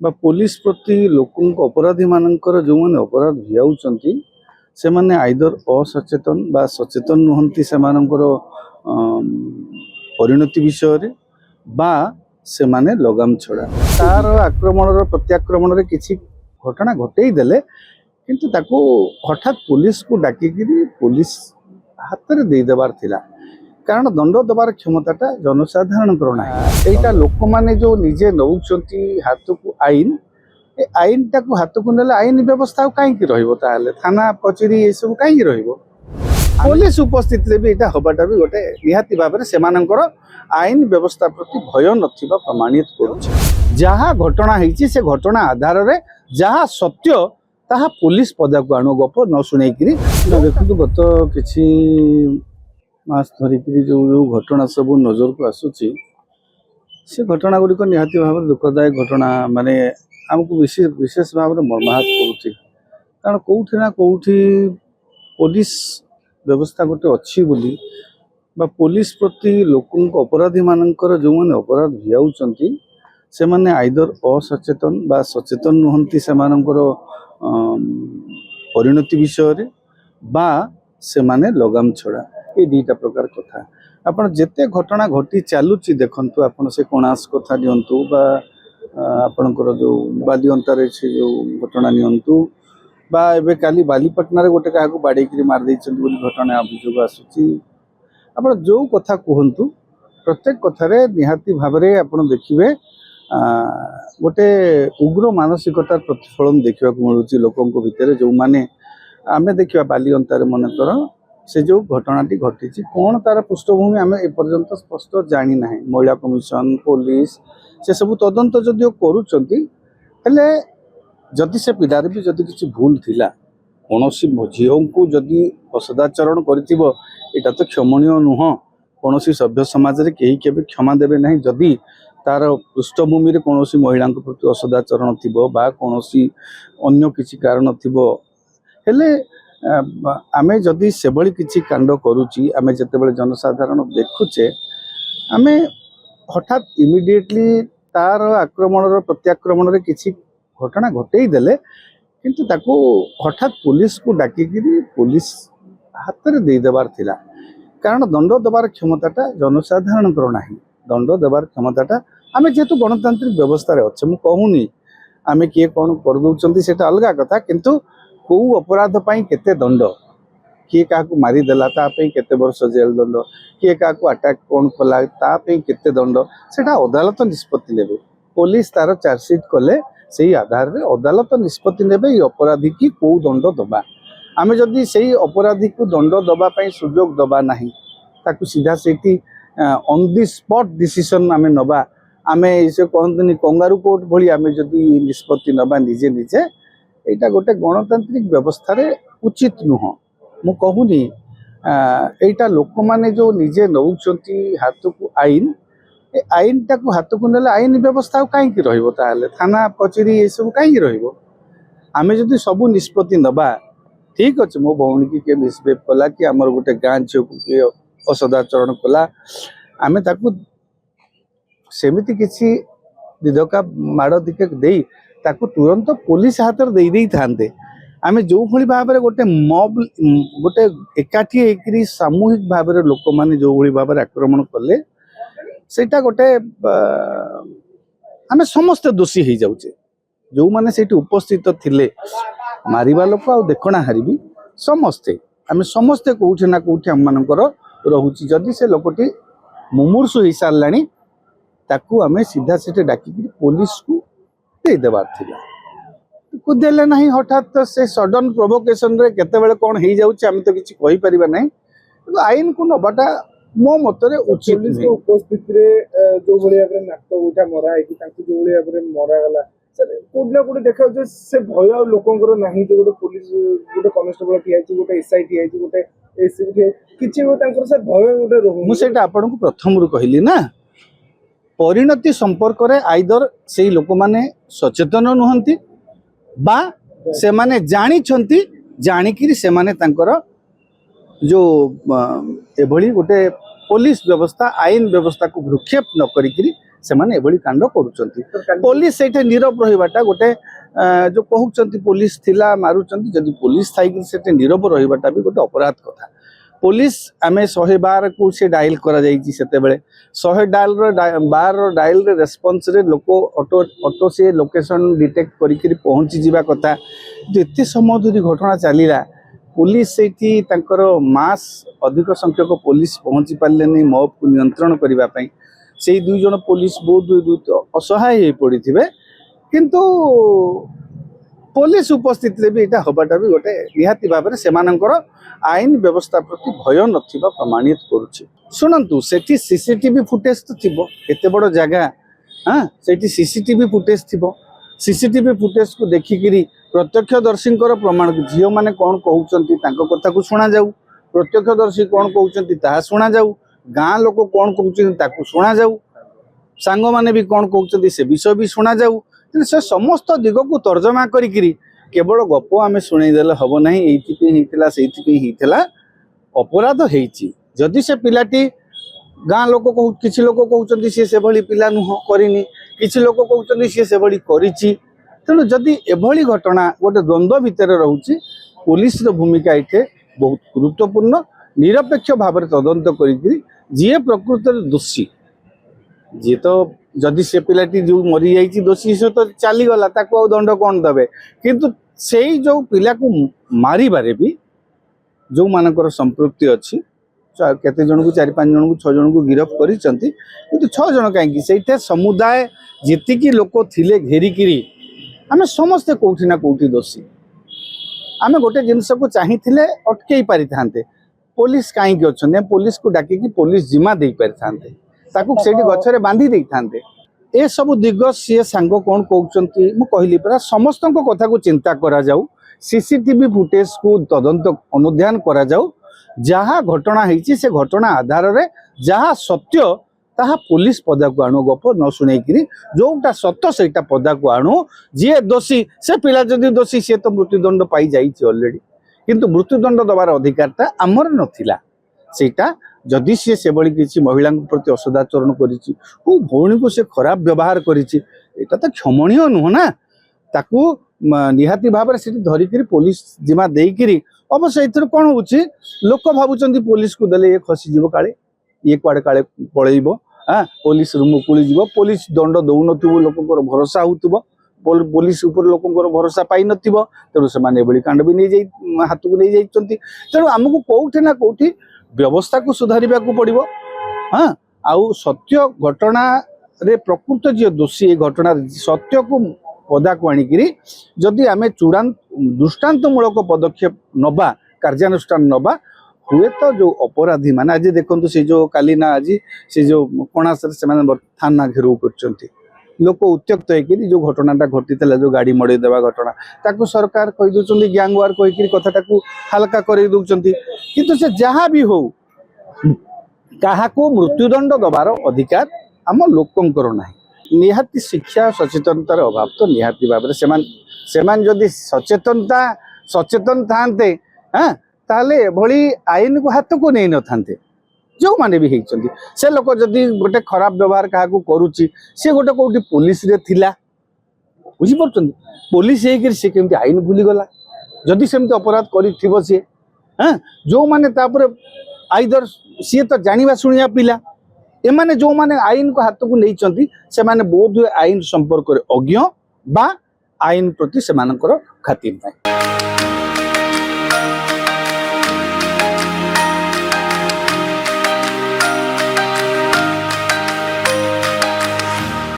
बा पुलिस प्रति लोक अपराधी मानकर जो मैंने अपराध भियाउचंती से माने आइदर असचेतन बा सचेतन नुहंती से मानकर परिणति विषय रे बा से माने लगाम छड़ा तार आक्रमण प्रत्याक्रमण रे किछि घटना घटई देले किंतु ताको हठात पुलिस को डाकिकी पुलिस हाथ में दे देवार थिला कारण दंड देवार क्षमताटा जनसाधारण ना एटा लोक माने जो निजे नौचंती हाथ को आईन ए आईन टाको हाथ को नेले आईन व्यवस्था कहीं रहिबो ताले थाना कचेरी ये सब कहीं रहिबो पुलिस उपस्थित रे भी एटा हबाटा भी गोटे निहाती भाव में सेमानंकर आईन व्यवस्था प्रति भय नथिबा प्रमाणित करूछ जहा घटना हेछि से घटना आधार रे जहा सत्य ताहा पुलिस पदा को आणो गप न सुनै करी देखु गत किछि मास धरिकी जो घटना सब नजर को आसुची से घटना गुड़िक निहाती भाव दुखदायक घटना माने आमको विशेष भाव में मर्माहत करुच्ची कारण कौटी ना कौटी पुलिस व्यवस्था गोटे अच्छी बोली बा पुलिस प्रति लोक अपराधी मानकर जो मैंने अपराध भियाउचंती से माने आइदर असचेतन बा सचेतन नुहंती से मानकर परिणति विषय रे बा से माने लगाम छड़ा ये दुईटा प्रकार कथा आपण जेते घटना घटी चलुची देखंतु आपण से कोणास कथा नियंतु बा आपणकर जो बालिअंतार जो घटना नियंतु बा एबे काली बालीपटना रे गोटे काहाको बाड़ेकी मार दैछन बोली घटना अभियोग आसुची आपण जो कथा कहंतु प्रत्येक कथारे निहाती भाबरे आपण देखिबे गोटे उग्र मानसिकतार प्रतिफलन देखा मिलूँ लोकों भितर जो माने आमे देखा बालिअंतार मनकर से जो घटनाटी घटी कौन तार पृष्ठभूमि आम एपर्यंत स्पष्ट जानी ना महिला कमिशन पुलिस से सब तदंत जदिओ करुँच जदि से पिलार भी जदि किसी भूल थिला कौन झील को जदि असदाचरण करा तो क्षमणीय नुह कौन सभ्य समाज रे कहीं केबे क्षमा देवे ना जदि तार पृष्ठभूमि रे कौन महिला प्रति असदाचरण थिबो बा कौन अन्य किसी कारण थिबो हेले आमे जदि से भली किसी कांड करुची आमे जेतेबेले जनसाधारण देखुचे आमे हठात इमिडिएटली तार आक्रमण प्रत्याक्रमण रे किसी घटना घटई देले किंतु ताको हठात पुलिस को डाकिकी पुलिस हाथ में दे देवार थिला कारण दंड देवार क्षमताटा जनसाधारण ना दंड देवार क्षमताटा आमे जेहेतु गणतांत्रिक व्यवस्था रे अच्छे मु कहूनी आमे किए कौन कर दउचंती सेटा अलगा कथा किंतु कौ अपराध पाई केते दंड किए क्या मारिदेला तापई केते वर्ष जेल दंड किए क्या अटैक कौन कला तापई केते दंड सेटा अदालत निष्पत्ति नेबे पुलिस तार चार्जसीट कले से आधार रे अदालत निष्पत्ति नेबे ये अपराधी की कौ दंड दबा आमे जदि सेही अपराधी को दंड दबा पाई सुजोग दबा नाही ताकू सीधा सेठी ऑन द स्पॉट डिसीजन आमे नबा आमे से कहतनी कंगारू कोर्ट भली आमे जदि निष्पत्ति नबा निजे निजे एटा गोटे गणतांत्रिक व्यवस्था रे उचित नुह मु कहूनी एटा लोक माने जो निजे नौचंती हाथ को आईन ए आईन टाको हाथ को नेले आईन व्यवस्था कहीं रहिबो ताले थाना कचेरी ये सब कहीं रहिबो आमे जदि सब निष्पत्ति नबा ठीक अच्छे मो भौणी की के मिसबिहेव कला कि आमर गोटे गाँ झील को असदाचरण कला आमे ताकू सेमिति किछि दिधका माड़ दिके देई ताकू तुरंत पुलिस हाथ में दे थांते आमे जो भली भाव में गोटे मॉब गोटे एकाठी एकरी सामूहिक भाव में लोक माने जो भली भाव में आक्रमण कले सेटा गोटे आमे समस्त दोषी हो जाउचे जो माने सेठी उपस्थित थिले मारिबा लोक आ देखणा हारिबी समस्ते आमे समस्ते कोउठे ना कोउठे हम मानकर रहुची जदि से लोकटी मुमूर्षु हो साराणी ताकू आमे सीधा सीधे डाकिकी पुलिस को दे देवार थिला को देले नहीं हठात तो से सडन प्रोवोकेशन रे केतेबेले कोन हेई जाउची हम तो किछि कहि परिबा नै तो आईन को नबाटा मो मतरे उचित पुलिस को उपस्थिति रे जो भलिया रे नाक उठा मरा है कि तांकु जो भलिया रे मरा गला सर कोडला कोड देखा जो से भय लोकंकर नाही जो गोटे पुलिस गोटे कांस्टेबल ठी आइची गोटे एसआई ठी आइची गोटे एसपी ठी किछि हो तांकर से भय गोटे रहु मु सेटा आपन को प्रथम रु कहली ना परिणति संपर्क रे आइदर से लोक माने सचेतन नुहंती बा से माने जानी छंती जानिकी से माने तांकर जो एभली गोटे पुलिस व्यवस्था आईन व्यवस्था को भ्रूक्षेप न करिकी ସେମାନେ ଏଭଳି କାଣ୍ଡ କରୁଛନ୍ତି। ତ କାଲି पुलिस ସେଇଠି नीरव रहिबाटा गोटे जो कहउचंती पुलिस थिला मारुचंती जदि पुलिस थाइकि सेठी नीरव रहिबाटा भी गोटे अपराध कथा। पुलिस आमे 112 को से डायल करा जाईची सेते बेले 100 डायल रो 12 डायल रे रेस्पॉन्स रे लोको ऑटो से लोकेशन डिटेक्ट करिकरी पहुंची जीवा कथा। जेते समय धरि घटना चलीला पुलिस सेठी तांकर मास अधिक संख्यक पुलिस पहुंची पारलेनी मॉब को नियंत्रण करिवा पई सेई दुई जन पुलिस बहुत असहाय हे पड़िथिबे किंतु पुलिस उपस्थित रे भी एटा हबाटा भी गोटे निहाती भाबरे सेमानंकर आईन व्यवस्था प्रति भय नथिबा प्रमाणित करूछि। सुनंतु सेठी सीसीटीवी फुटेज तो थिबो एते बड़ जगह हां सेठी सीसीटीवी फुटेज थिबो सीसीटीवी फुटेज को देखिकिरी प्रत्यक्षदर्शी प्रमाण झील मैंने कौन कहते कथा को शुणा जाऊ प्रत्यक्षदर्शी कौन कहते ताहा शुणा जाऊ गाँ लोक कौन कहते शुणा जाऊ सांग माने भी कौन कहते से विषय भी शुणा जाऊ से समस्त दिग को तर्जमा करी केवल गप आम शुणईदे हम ना ये अपराध होती जदि से पिलाटी गाँ लोक किसी लोक कहते सी से भली पिला नुह करनी किसी लोक कहते सी से भली करिछि। तेणु जदि एभली घटना गोटे द्वंद्व भितर रोचे पुलिस भूमिका ये बहुत गुरुत्वपूर्ण निरपेक्ष भाव में तदंत करी जी प्रकृत दोषी जी तो जदि से पिलाटी जो मरी जाइए दोषी से तो चलीगला दंड कौन देवे किंतु से जो पिला को मारिबारे भी जो मानकर संपृक्ति अच्छी केते जन को 4-5 जन को 6 जन को गिरफ्त करिसंती किंतु 6 जन कहीं से समुदाय जीतिकी लोक थिले घेरिकी आमे समस्ते कोठी ना कोठी दोषी आमे गोटे जिनस को चाहिए अटकई पारि थांते पुलिस कहीं अच्छा पुलिस को डाकिकी पुलिस जिम्मा दे पारि थांते ताकू सेठी गछरे बांधी दे थांते ए सब दिग सी सांग कौन कहते मु कहली परा समस्त कथा को चिंता करा जाऊ सीसीटीवी फुटेज को तदंत अनुध्यान करा जाऊ जहाँ घटना होती से घटना आधार रे जहाँ सत्य ताहा पुलिस पदा को आणु गप न शुणेकरी जोटा सत्य से पदा को आणु जी दोषी से पिला जदि दोषी सी तो मृत्युदंड पाई जाइए ऑलरेडी किंतु मृत्युदंड दबार अधिकारटा आमर नथिला सेटा जदि सी से बड़ी किसी महिला प्रति असदाचरण करिछि को भौणी को से खराब व्यवहार करिछि एटा तो क्षमणीय नुह ना ताकू निहाती भाव में धरिकी पुलिस जिम्मा देकरी अवश्य एथर कौन होछि लोक भावुचंती पुलिस को देले ये खसीज काले ये कुआड़े काले पलैब हाँ पुलिस मुकुली जीव पुलिस दंड दौ नथिबो लोकंकर भरोसा होतुबो पुलिस ऊपर लोकंकर भरोसा पाई नथिबो तेणु से माने बड़ी कांड भी नहीं जाई हाथ को नहीं जाइचंती तेणु हमको कोठी ना कोठी व्यवस्था को सुधारिबा को पड़िबो हाँ आउ सत्य घटना रे प्रकृत जी दोषी घटना सत्य को पदा को आणिकी जदि आमे चूड़ांत दृष्टांतमूलक पदक्षेप नबा कार्यानुष्ठान नबा हुए तो जो अपराधी माने आज देखो से जो काली ना आज से जो कणासर से थाना घेराव कर लोक उत्त्यक्त होकर जो घटनाटा घटी जो गाड़ी मड़े देवा घटना ताकू सरकार कही दौरान गैंग वार कहीकि कथाटा हालका कर दौरान किंतु से जहाँ भी हो क्या मृत्युदंड दबार अधिकार आम लोकंकर ना निहाती शिक्षा सचेतनतार अभाव तो निहाती भाव में जदि सचेतन थांते हाँ ताले भली आईन को हाथ को नहीं न थांते जो माने भी होती से लोक जदि गोटे खराब व्यवहार क्या करुच्ची सी गोटे कौटी पुलिस रे थिला बुझीपार पुलिस से केमती आईन भूलीगला जदि सेमती अपराध कर सी हाँ जो माने आईदर सी तो जानिबा शुणिया पिला एमाने जो माने आईन को हाथ को नहीं से माने बोध आईन संपर्क अज्ञ बा आईन प्रति से खातिर नहीं।